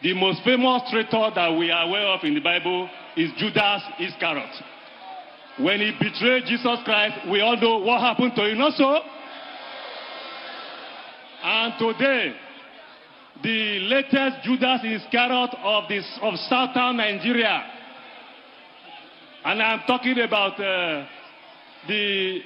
The most famous traitor that we are aware of in the Bible is Judas Iscariot. When he betrayed Jesus Christ, we all know what happened to him, not so? And today, the latest Judas Iscariot of southern Nigeria, and I'm talking about the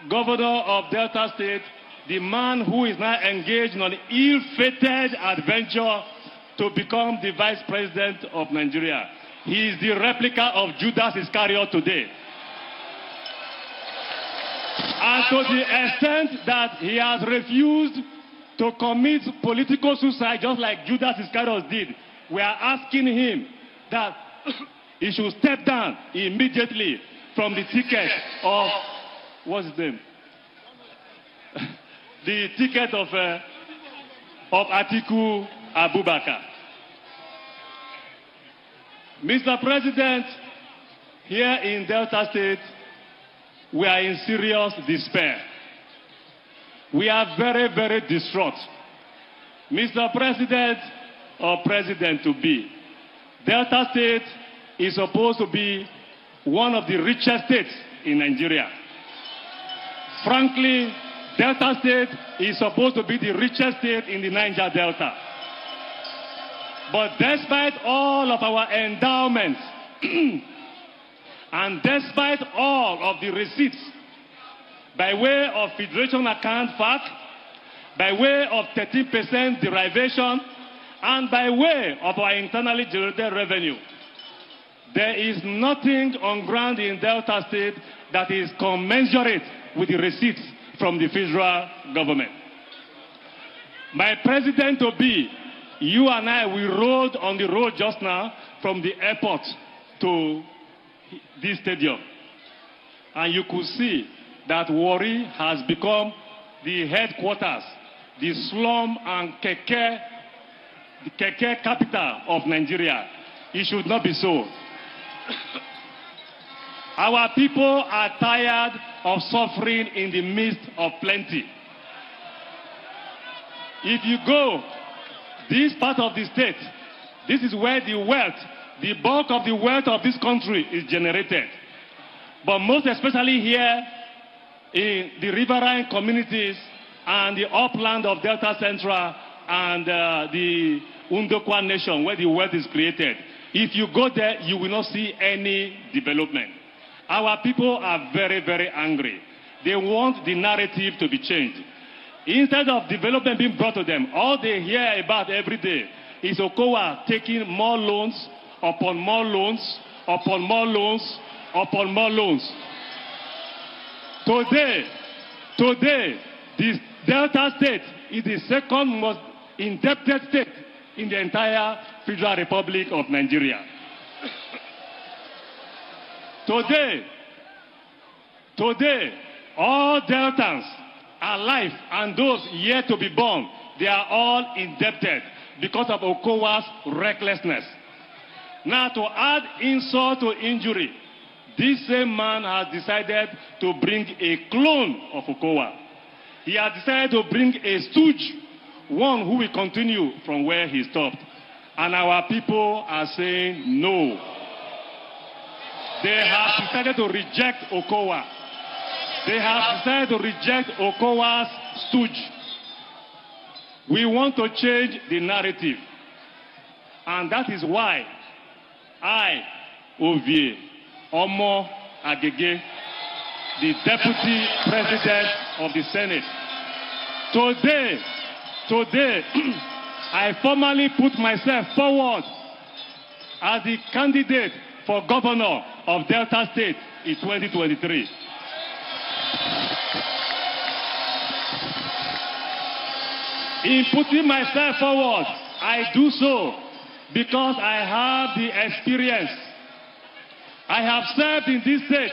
governor of Delta State, the man who is now engaged in an ill-fated adventure to become the vice president of Nigeria. He is the replica of Judas Iscariot today. And to the extent that he has refused to commit political suicide just like Judas Iscariot did, we are asking him that he should step down immediately from the ticket of, what's his name? The ticket of Atiku Abubakar. Mr. President, here in Delta State, we are in serious despair. We are very, very distraught. Mr. President, or President-to-be, Delta State is supposed to be one of the richest states in Nigeria. Frankly, Delta State is supposed to be the richest state in the Niger Delta. But despite all of our endowments, and despite all of the receipts, by way of Federation Account Fact, by way of 13% derivation, and by way of our internally generated revenue, there is nothing on ground in Delta State that is commensurate with the receipts from the federal government. My President-to-be, you and I, we rode on the road just now from the airport to this stadium. And you could see that Warri has become the headquarters, the slum and keke capital of Nigeria. It should not be so. Our people are tired of suffering in the midst of plenty. If you go this part of the state, this is where the wealth, the bulk of the wealth of this country is generated. But most especially here in the riverine communities and the upland of Delta Central and the Ndokwa Nation, where the wealth is created. If you go there, you will not see any development. Our people are very, very angry. They want the narrative to be changed. Instead of development being brought to them, all they hear about every day is Okowa taking more loans upon more loans, upon more loans, upon more loans. Today, this Delta State is the second most indebted state in the entire Federal Republic of Nigeria. Today, all Deltans, alive and those yet to be born, they are all indebted because of Okowa's recklessness. Now, to add insult to injury, this same man has decided to bring a clone of Okowa. He has decided to bring a stooge, one who will continue from where he stopped. And our people are saying no. They have decided to reject Okowa. They have decided to reject Okowa's stooge. We want to change the narrative. And that is why I, Omo-Agege, the Deputy President of the Senate, today, I formally put myself forward as the candidate for governor of Delta State in 2023. In putting myself forward, I do so because I have the experience. I have served in this state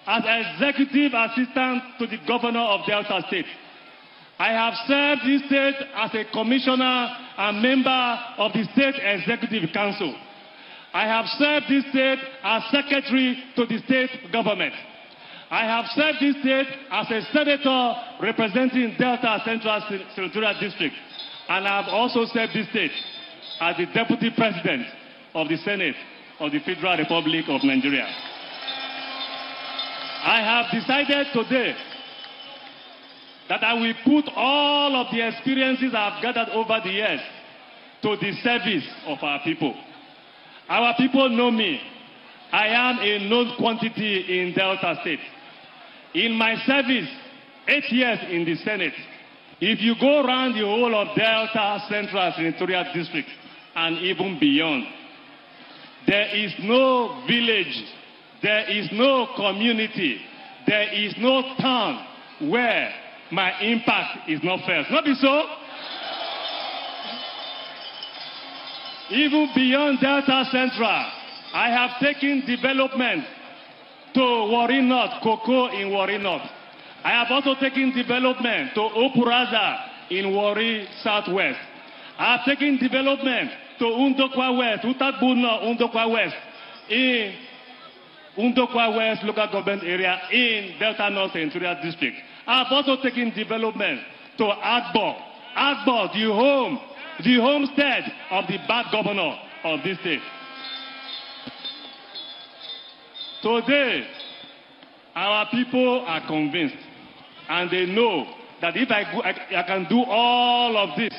as executive assistant to the governor of Delta State. I have served this state as a commissioner and member of the State Executive Council. I have served this state as secretary to the state government. I have served this state as a senator representing Delta Central Senatorial District. And I have also served this state as the Deputy President of the Senate of the Federal Republic of Nigeria. I have decided today that I will put all of the experiences I've gathered over the years to the service of our people. Our people know me. I am a known quantity in Delta State. In my service, 8 years in the Senate, if you go around the whole of Delta Central Senatorial District and even beyond, there is no village, there is no community, there is no town where my impact is not felt. Not be so? Even beyond Delta Central, I have taken development to Warri North, Cocoa in Warri North. I have also taken development to Opuraza in Warri Southwest. I have taken development to Undokwa West, Utagbuna, Undokwa West, in Undokwa West local government area in Delta North Senatorial District. I have also taken development to Agbo, the homestead of the bad governor of this state. Today, our people are convinced, and they know that if I can do all of this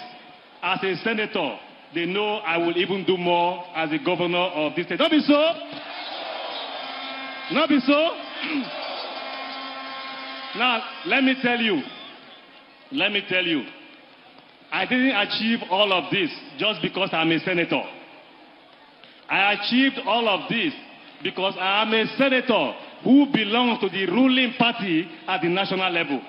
as a senator, they know I will even do more as the governor of this state. Not be so? Not be so? Now, let me tell you, I didn't achieve all of this just because I'm a senator. I achieved all of this because I am a senator who belongs to the ruling party at the national level.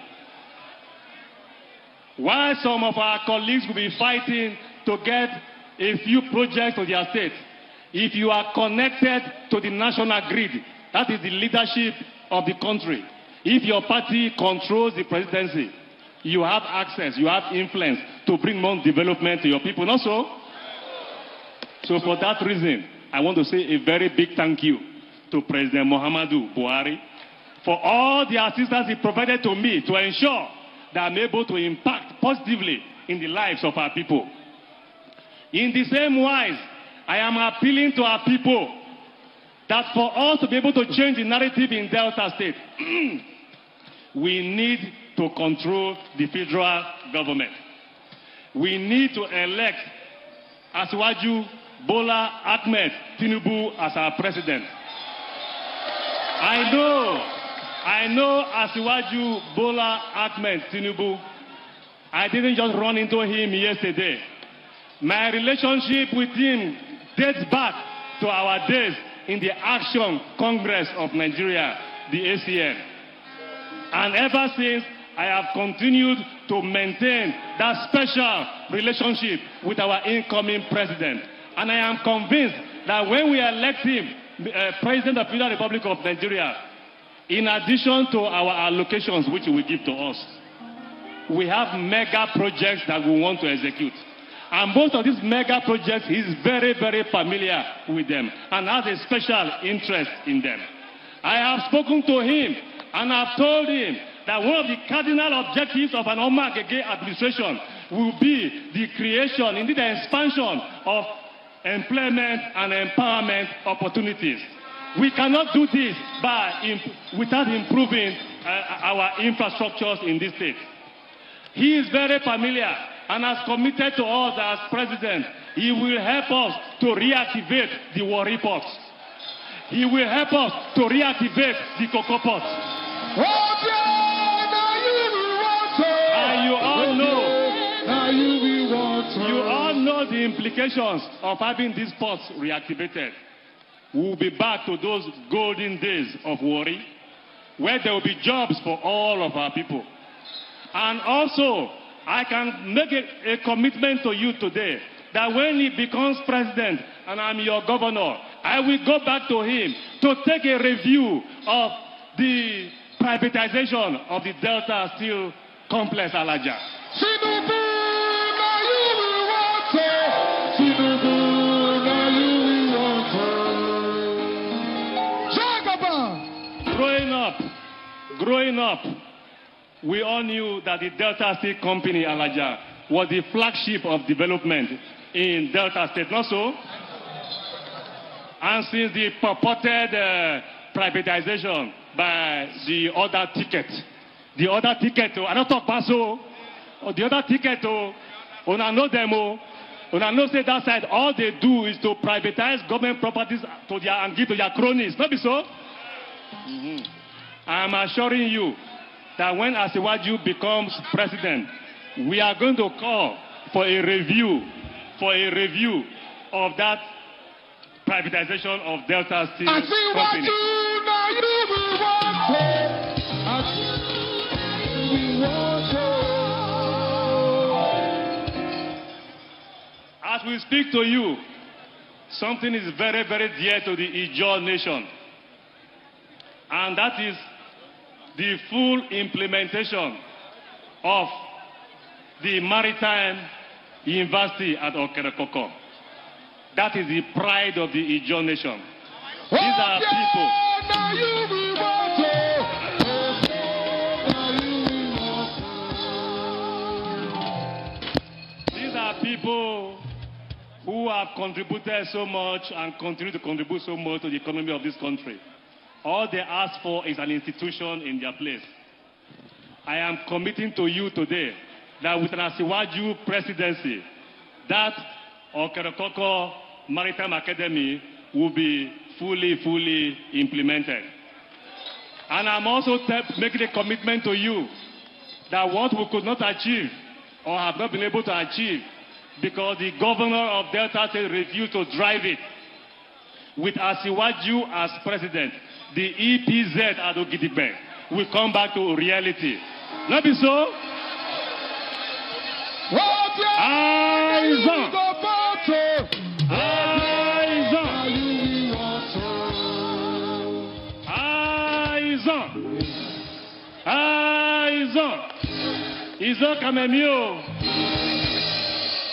While some of our colleagues will be fighting to get a few projects to their state, if you are connected to the national grid, that is the leadership of the country. If your party controls the presidency, you have access, you have influence to bring more development to your people. Not so? So for that reason, I want to say a very big thank you to President Muhammadu Buhari for all the assistance he provided to me to ensure that I'm able to impact positively in the lives of our people. In the same wise, I am appealing to our people that for us to be able to change the narrative in Delta State, we need to control the federal government. We need to elect Asiwaju Bola Ahmed Tinubu as our president. I know Asiwaju Bola Ahmed Tinubu. I didn't just run into him yesterday. My relationship with him dates back to our days in the Action Congress of Nigeria, the ACN. And ever since, I have continued to maintain that special relationship with our incoming president. And I am convinced that when we elect him President of the Federal Republic of Nigeria, in addition to our allocations which he will give to us, we have mega projects that we want to execute. And most of these mega projects, he is very, very familiar with them and has a special interest in them. I have spoken to him and I've told him that one of the cardinal objectives of an Omo-Agege administration will be the creation, indeed the expansion of employment and empowerment opportunities. We cannot do this without improving our infrastructures in this state. He is very familiar and has committed to us as president. He will help us to reactivate the Warri ports. He will help us to reactivate the cocoa ports. And you all know the implications of having these ports reactivated. We will be back to those golden days of Warri, where there will be jobs for all of our people. And also, I can make a commitment to you today that when he becomes president and I'm your governor, I will go back to him to take a review of the privatization of the Delta Steel Complex, Alaja. Growing up, we all knew that the Delta Steel Company, Alaja, was the flagship of development in Delta State, not so? And since the purported privatization by the other ticket, I don't talk about so, the other ticket, on know them, on know say that side, all they do is to privatize government properties to their, and give to their cronies, not be so? I am assuring you that when Asiwaju becomes president, we are going to call for a review of that privatization of Delta Steel Company. As we speak to you, something is very, very dear to the Ijaw nation, and that is the full implementation of the Maritime University at Okerekoko. That is the pride of the Ijaw nation. These are people. These are people who have contributed so much and continue to contribute so much to the economy of this country. All they ask for is an institution in their place. I am committing to you today that with an Asiwaju presidency, that Okerekoko Maritime Academy will be fully implemented. And I'm also making a commitment to you that what we could not achieve or have not been able to achieve because the governor of Delta State refused to drive it, with Asiwaju as president, the EPZ at Ogidigbe will come back to reality. Not be so? Eyes on! Eyes on! Eyes on! Eyes on! Izo Kamemio!